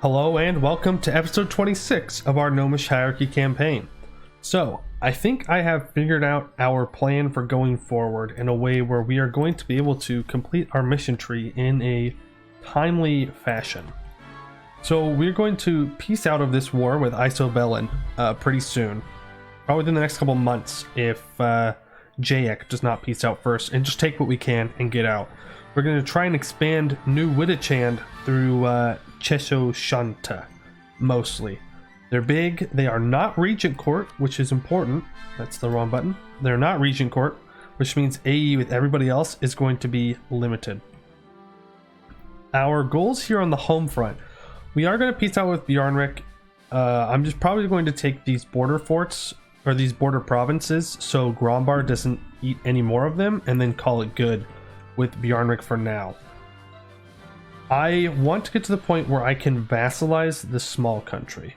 Hello and welcome to episode 26 of our Gnomish hierarchy campaign. So, I think I have figured out our plan for going forward in a way where we are going to be able to complete our mission tree in a timely fashion. So we're going to peace out of this war with Isobelin pretty soon. Probably within the next couple months if Jayek does not peace out first and just take what we can and get out. We're going to try and expand New Wittachand through Cheshoshanta, mostly. They're big. They are not Regent Court, which is important. That's the wrong button. They're not Regent Court, which means AE with everybody else is going to be limited. Our goals here on the home front. We are going to peace out with Bjarnrik. I'm just probably going to take these border forts, or these border provinces, so Grombar doesn't eat any more of them, and then call it good with Bjarnrik for now. I want to get to the point where I can vassalize this small country,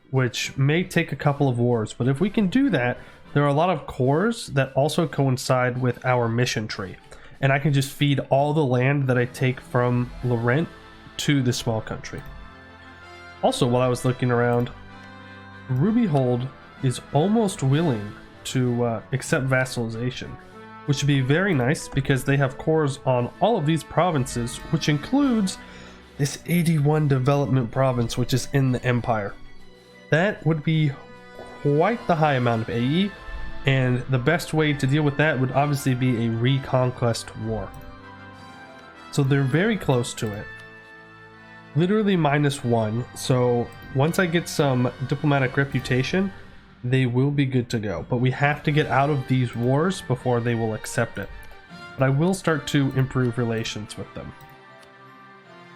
which may take a couple of wars, but if we can do that, there are a lot of cores that also coincide with our mission tree, and I can just feed all the land that I take from Laurent to the small country. Also, while I was looking around, Rubyhold is almost willing to accept vassalization, which would be very nice because they have cores on all of these provinces, which includes this 81 development province, which is in the Empire. That would be quite the high amount of AE, and the best way to deal with that would obviously be a reconquest war. So they're very close to it. Literally -1, so once I get some diplomatic reputation, they will be good to go, but we have to get out of these wars before they will accept it. But I will start to improve relations with them.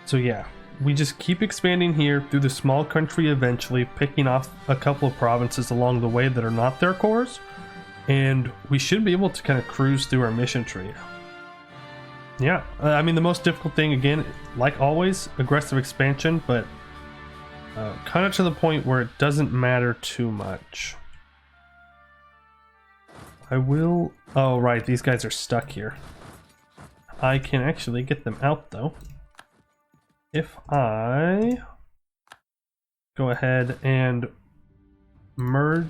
So yeah, we just keep expanding here through the small country, eventually picking off a couple of provinces along the way that are not their cores, and we should be able to kind of cruise through our mission tree. Yeah, I mean, the most difficult thing, again, like always, aggressive expansion, but kind of to the point where it doesn't matter too much. I will... Oh, right, these guys are stuck here. I can actually get them out, though. If I go ahead and merge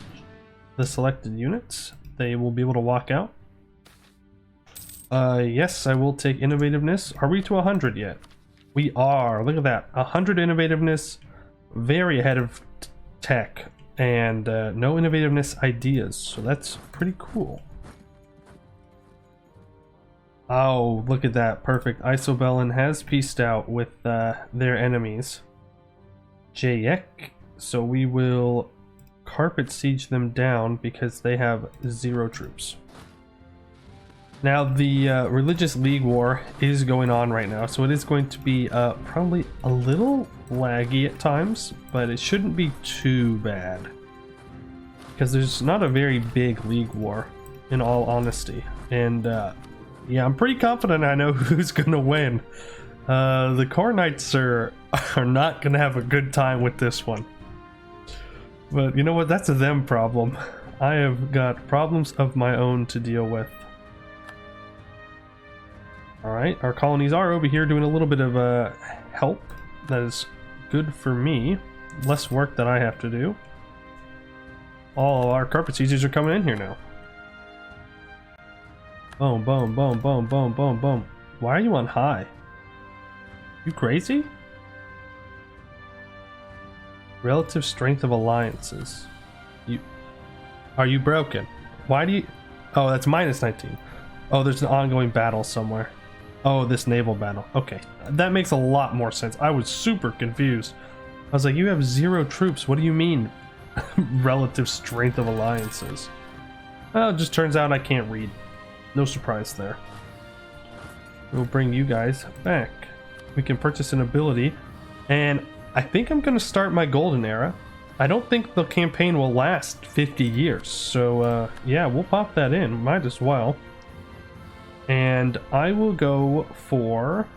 the selected units, they will be able to walk out. Yes, I will take innovativeness. Are we to 100 yet? We are. Look at that. 100 innovativeness. Very ahead of tech, and no innovativeness ideas, so that's pretty cool. Oh, look at that. Perfect. Isobelin has peaced out with their enemies. Jayek, so we will carpet siege them down because they have 0 troops. Now, the Religious League War is going on right now, so it is going to be probably a little laggy at times, but it shouldn't be too bad. Because there's not a very big League War, in all honesty. And, yeah, I'm pretty confident I know who's going to win. The Core Knights are not going to have a good time with this one. But you know what? That's a them problem. I have got problems of my own to deal with. Alright, our colonies are over here doing a little bit of help. That is good for me. Less work that I have to do. All our carpet siegers are coming in here now. Boom, boom, boom, boom, boom, boom, boom. Why are you on high? You crazy? Relative strength of alliances. Are you broken? Why do you... Oh, that's -19. Oh, there's an ongoing battle somewhere. Oh, this naval battle. Okay, that makes a lot more sense. I was super confused. I was like, you have 0 troops. What do you mean? Relative strength of alliances. Well, it just turns out I can't read. No surprise there. We'll bring you guys back. We can purchase an ability. And I think I'm going to start my golden era. I don't think the campaign will last 50 years. So, yeah, we'll pop that in. Might as well. And I will go for...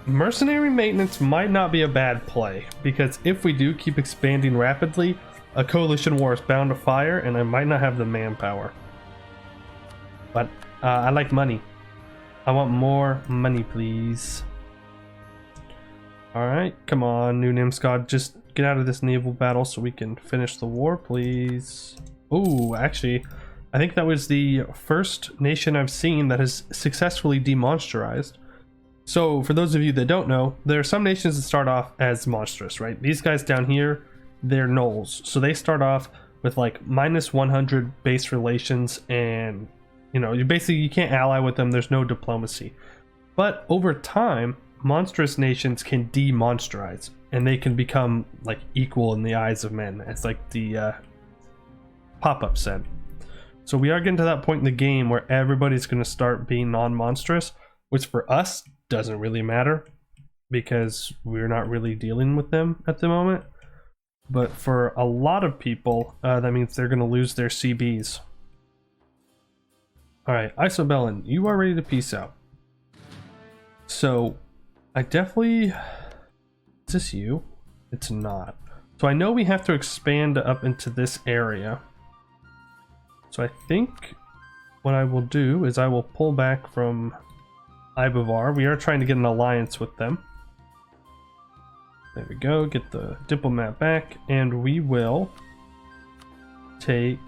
Mercenary maintenance might not be a bad play, because if we do keep expanding rapidly, a coalition war is bound to fire, and I might not have the manpower. But I like money. I want more money, please. Alright, come on, new Nyms God. Just get out of this naval battle so we can finish the war, please. Oh, actually, I think that was the first nation I've seen that has successfully demonsterized. So, for those of you that don't know, there are some nations that start off as monstrous, right? These guys down here, they're gnolls. So they start off with like minus 100 base relations, and you know, you can't ally with them. There's no diplomacy. But over time, monstrous nations can demonstrize, and they can become like equal in the eyes of men, as like the pop-up said. So we are getting to that point in the game where everybody's going to start being non-monstrous, which for us doesn't really matter because we're not really dealing with them at the moment. But for a lot of people, that means they're going to lose their CBs. Alright, Isobellin, you are ready to peace out. So, I definitely... Is this you? It's not. So I know we have to expand up into this area. So I think what I will do is I will pull back from Ibovar. We are trying to get an alliance with them. There we go, get the diplomat back, and we will take...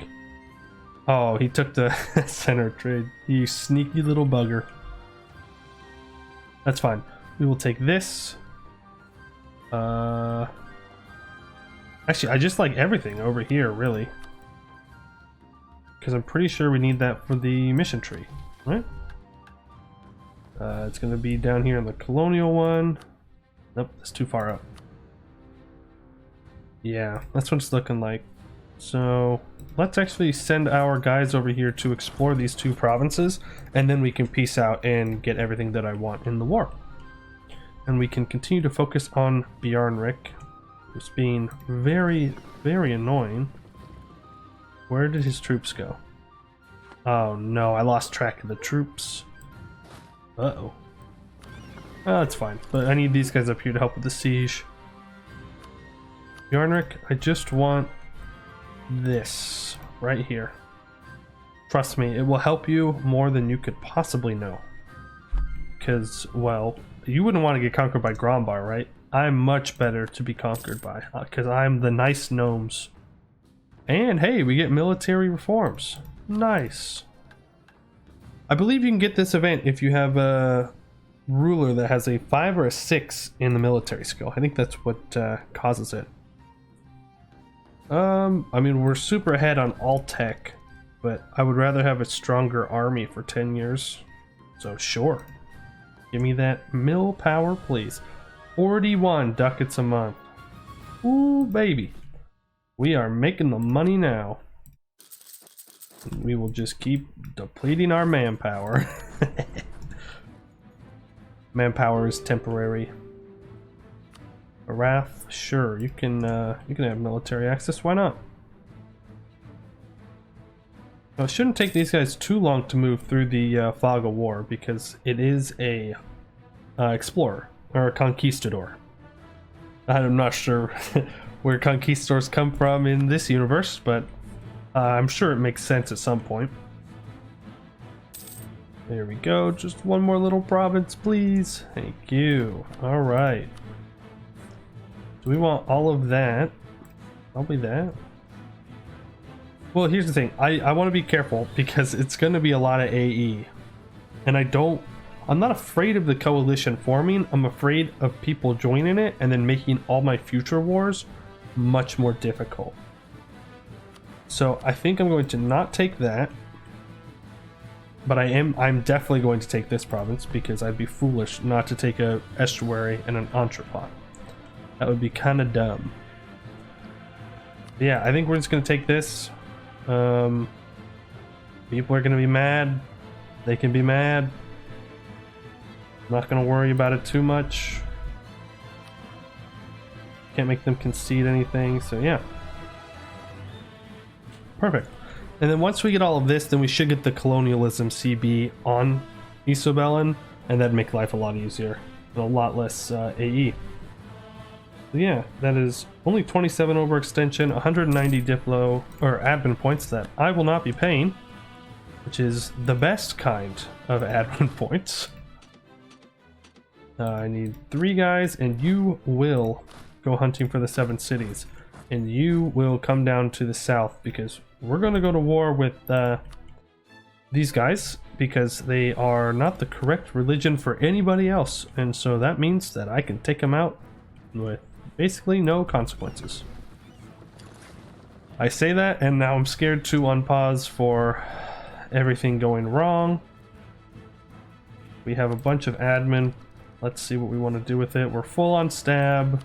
Oh, he took the center trade. You sneaky little bugger. That's fine. We will take this. Actually, I just like everything over here, really. Because I'm pretty sure we need that for the mission tree, right? It's going to be down here in the colonial one. Nope, that's too far up. Yeah, that's what it's looking like. So let's actually send our guys over here to explore these two provinces, and then we can peace out and get everything that I want in the war. And we can continue to focus on Bjarnrik, who's being very, very annoying. Where did his troops go? Oh no, I lost track of the troops. Uh-oh. Oh, that's fine, but I need these guys up here to help with the siege. Bjarnrik, I just want this right here. Trust me, it will help you more than you could possibly know. Because, well, you wouldn't want to get conquered by Grombar, right? I'm much better to be conquered by, because I'm the nice gnomes. And hey, we get military reforms. Nice. I believe you can get this event if you have a ruler that has a 5 or a 6 in the military skill. I think that's what causes it. I mean, we're super ahead on all tech, but I would rather have a stronger army for 10 years. So sure. Give me that mill power, please. 41 ducats a month. Ooh, baby. We are making the money now. We will just keep depleting our manpower. Manpower is temporary. Wrath, sure, you can have military access. Why not? Now, it shouldn't take these guys too long to move through the fog of war, because it is a explorer or a conquistador. I'm not sure where conquistadors come from in this universe, but I'm sure it makes sense at some point. There we go. Just one more little province, please. Thank you. All right. Do we want all of that? Probably that. Well, here's the thing. I want to be careful because it's going to be a lot of AE. And I'm not afraid of the coalition forming. I'm afraid of people joining it and then making all my future wars much more difficult. So I think I'm going to not take that. But I'm definitely going to take this province because I'd be foolish not to take a estuary and an entrepot. That would be kind of dumb. But yeah, I think we're just going to take this. People are going to be mad. They can be mad. I'm not going to worry about it too much. Can't make them concede anything, so yeah. Perfect. And then once we get all of this, then we should get the colonialism CB on Isobellin, and that'd make life a lot easier and a lot less AE. So yeah, that is only 27 overextension, 190 diplo or admin points that I will not be paying, which is the best kind of admin points. I need 3 guys, and you will go hunting for the 7 cities. And you will come down to the south, because we're going to go to war with these guys, because they are not the correct religion for anybody else. And so that means that I can take them out with basically no consequences. I say that, and now I'm scared to unpause for everything going wrong. We have a bunch of admin. Let's see what we want to do with it. We're full on stab.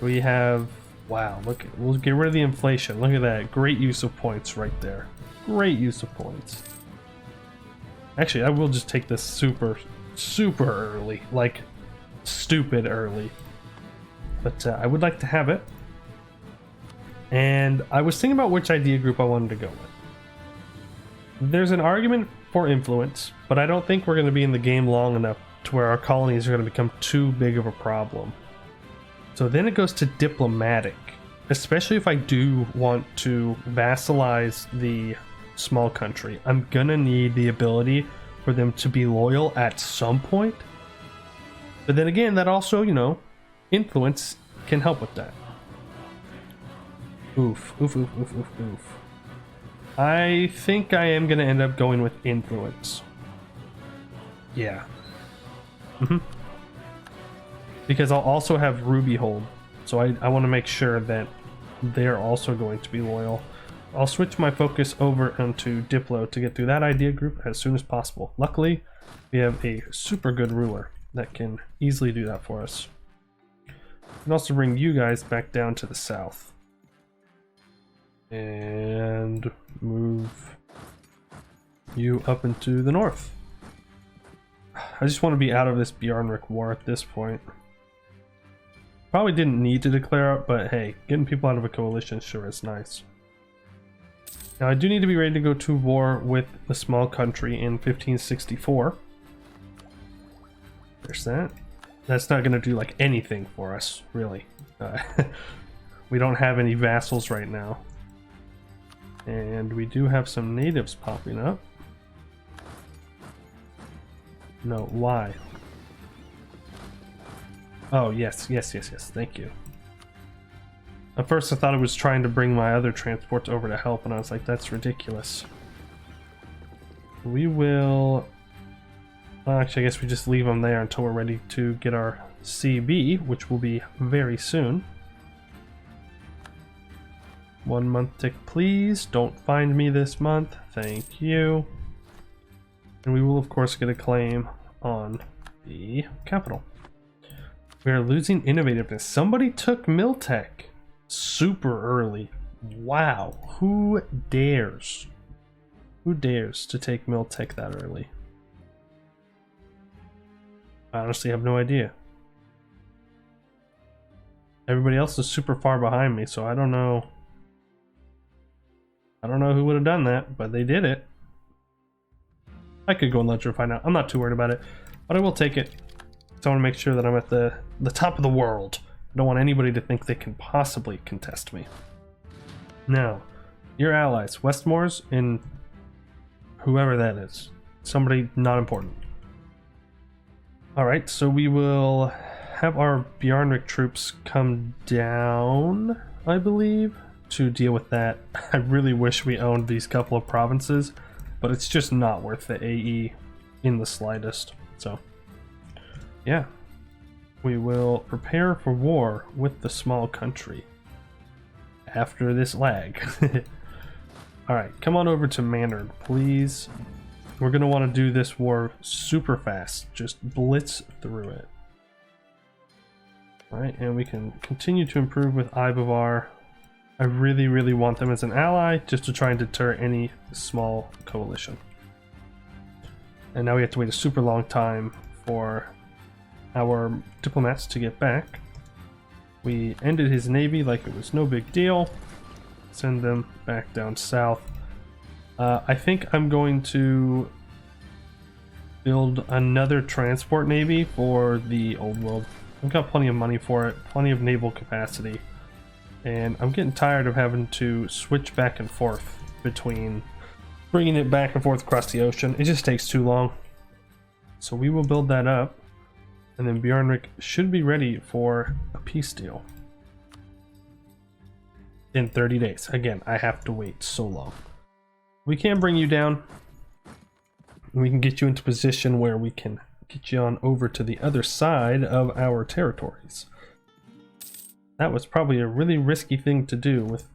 We have, wow, look, we'll get rid of the inflation. Look at that. Great use of points right there. Great use of points. Actually, I will just take this super early. Like, stupid early. But I would like to have it. And I was thinking about which idea group I wanted to go with. There's an argument for influence, but I don't think we're going to be in the game long enough to where our colonies are going to become too big of a problem. So then it goes to diplomatic, especially if I do want to vassalize the small country. I'm going to need the ability for them to be loyal at some point. But then again, that also, you know, influence can help with that. Oof. I think I am going to end up going with influence. Yeah. Because I'll also have Ruby Hold. So I want to make sure that they're also going to be loyal. I'll switch my focus over onto Diplo to get through that idea group as soon as possible. Luckily, we have a super good ruler that can easily do that for us. And also bring you guys back down to the south. And move you up into the north. I just want to be out of this Bjarnrik war at this point. Probably didn't need to declare it, but hey, getting people out of a coalition sure is nice. Now I do need to be ready to go to war with a small country in 1564. There's that. That's not going to do like anything for us, really. We don't have any vassals right now. And we do have some natives popping up. No, why? Oh, yes, thank you. At first I thought it was trying to bring my other transports over to help, and I was like, that's ridiculous. We will... Well, actually, I guess we just leave them there until we're ready to get our CB, which will be very soon. 1 month tick, please. Don't find me this month. Thank you. And we will, of course, get a claim on the capital. We are losing innovativeness. Somebody took Miltech super early. Wow. Who dares? Who dares to take Miltech that early? I honestly have no idea. Everybody else is super far behind me, so I don't know. I don't know who would have done that, but they did it. I could go and let you find out. I'm not too worried about it, but I will take it. So I want to make sure that I'm at the top of the world. I don't want anybody to think they can possibly contest me. Now, your allies, Westmoors and whoever that is. Somebody not important. Alright, so we will have our Bjarnrik troops come down, I believe, to deal with that. I really wish we owned these couple of provinces, but it's just not worth the AE in the slightest. So, yeah. We will prepare for war with the small country after this lag. Alright, come on over to Maynard, please. We're going to want to do this war super fast. Just blitz through it. Alright, and we can continue to improve with Ibavar. I really want them as an ally, just to try and deter any small coalition. And now we have to wait a super long time for our diplomats to get back. We ended his navy like it was no big deal. Send them back down south. I think I'm going to build another transport navy for the old world. I've got plenty of money for it, plenty of naval capacity. And I'm getting tired of having to switch back and forth between bringing it back and forth across the ocean. It just takes too long. So we will build that up. And then Bjornrik should be ready for a peace deal in 30 days. Again, I have to wait so long. We can bring you down. We can get you into position where we can get you on over to the other side of our territories. That was probably a really risky thing to do with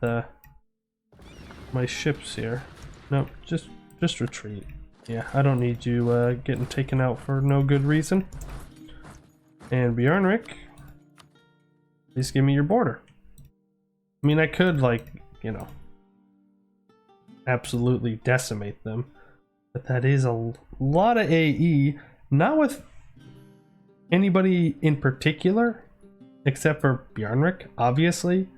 my ships here. No, just retreat. Yeah, I don't need you getting taken out for no good reason. And Bjornrik, please give me your border. I mean, I could, like, you know, absolutely decimate them, but that is a lot of AE, not with anybody in particular, except for Bjornrik, obviously,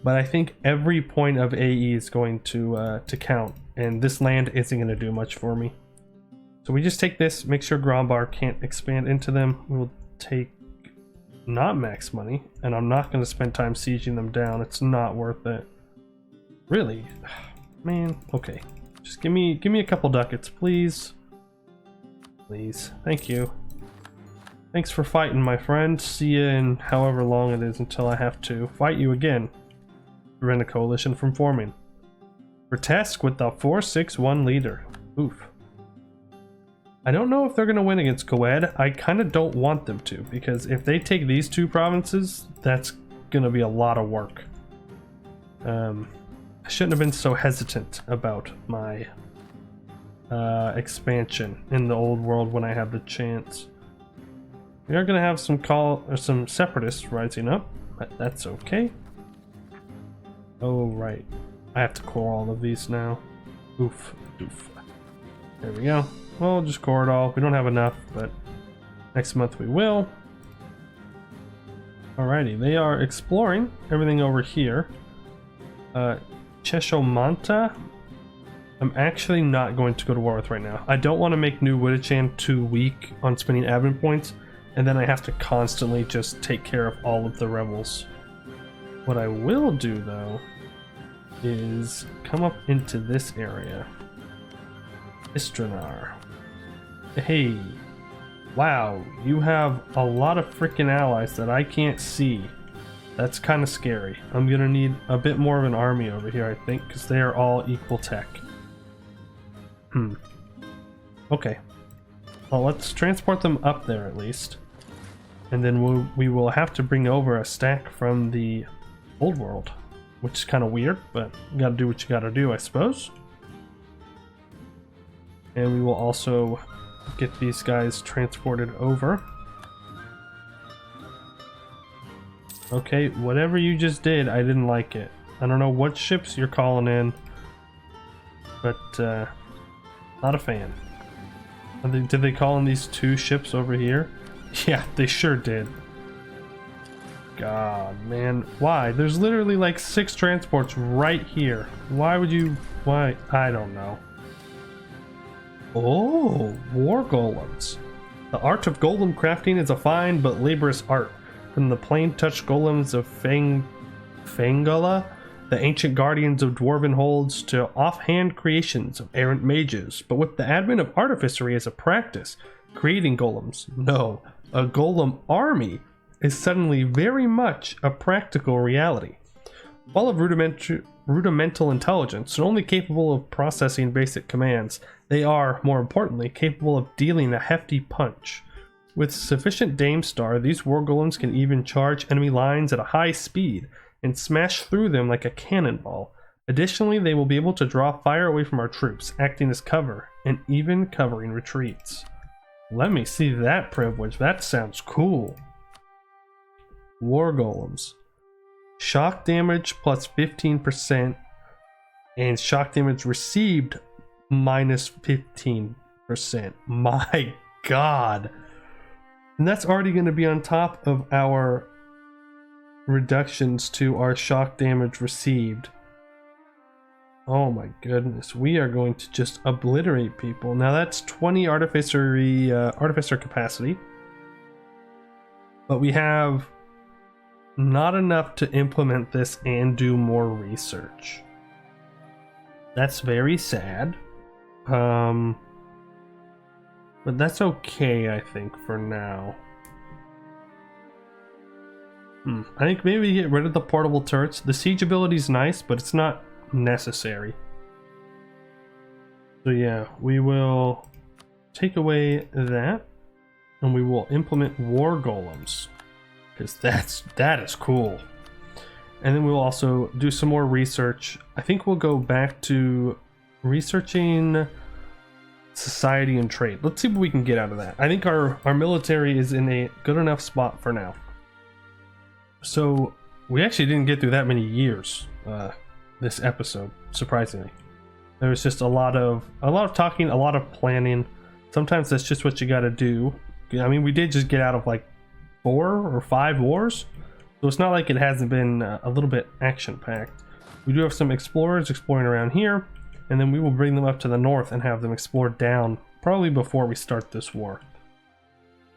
but I think every point of AE is going to count, and this land isn't going to do much for me. So we just take this, make sure Grombar can't expand into them. We'll take not max money, and I'm not going to spend time sieging them down. It's not worth it. Really? Man, okay. Just give me a couple ducats, please. Please. Thank you. Thanks for fighting, my friend. See you in however long it is until I have to fight you again. Prevent a coalition from forming. We're tasked with the 461 leader. Oof. I don't know if they're going to win against Coed. I kind of don't want them to, because if they take these two provinces, that's going to be a lot of work. I shouldn't have been so hesitant about my expansion in the old world when I have the chance. We are going to have some separatists rising up, but that's okay. Oh, right. I have to core all of these now. Oof, doof. There we go. Well, just core it all. We don't have enough, but next month we will. Alrighty, they are exploring everything over here. Cheshomanta, I'm actually not going to go to war with right now. I don't want to make New Wittichan too weak on spending admin points, and then I have to constantly just take care of all of the rebels. What I will do, though, is come up into this area. Istranar. Hey, wow, you have a lot of freaking allies that I can't see. That's kind of scary. I'm gonna need a bit more of an army over here, I think, because they are all equal tech. Okay. Well, let's transport them up there at least. And then we will have to bring over a stack from the old world, which is kind of weird, but you gotta do what you gotta do, I suppose. And we will also get these guys transported over. Okay, whatever you just did, I didn't like it. I don't know what ships you're calling in, but not a fan. Did they call in these two ships over here? Yeah, they sure did. God, man. Why? There's literally like 6 transports right here. Why would you... Why? I don't know. Oh, war golems. The art of golem crafting is a fine but laborious art. From the plain touch golems of Fangala, the ancient guardians of dwarven holds, to offhand creations of errant mages, but with the advent of artificery as a practice, creating golems, no, a golem army, is suddenly very much a practical reality. While of rudimental intelligence and only capable of processing basic commands, they are, more importantly, capable of dealing a hefty punch. With sufficient Dame Star, these war golems can even charge enemy lines at a high speed and smash through them like a cannonball. Additionally, they will be able to draw fire away from our troops, acting as cover, and even covering retreats. Let me see that privilege. That sounds cool. War golems. Shock damage plus 15%, and shock damage received minus 15%. My god. And that's already going to be on top of our reductions to our shock damage received. Oh my goodness, we are going to just obliterate people. Now that's 20 artificer capacity, but we have not enough to implement this and do more research. That's very sad. But that's okay, I think, for now. I think maybe get rid of the portable turrets. The siege ability is nice, but it's not necessary. So yeah, we will take away that, and we will implement war golems, because that is cool. And then we'll also do some more research. I think we'll go back to researching society and trade. Let's see what we can get out of that. I think our military is in a good enough spot for now. So we actually didn't get through that many years this episode, surprisingly. There was just a lot of talking, a lot of planning. Sometimes that's just what you got to do. I mean, we did just get out of like 4 or 5 wars, so it's not like it hasn't been a little bit action-packed. We do have some explorers exploring around here, and then we will bring them up to the north and have them explore down, probably before we start this war.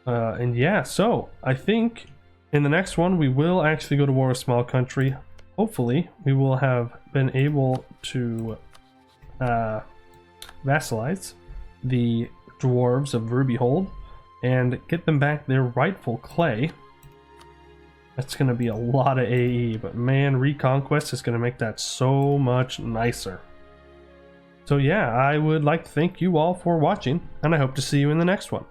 And yeah, so I think in the next one we will actually go to war with small country. Hopefully we will have been able to vassalize the dwarves of Rubyhold and get them back their rightful clay. That's going to be a lot of AE, but man, Reconquest is going to make that so much nicer. So yeah, I would like to thank you all for watching, and I hope to see you in the next one.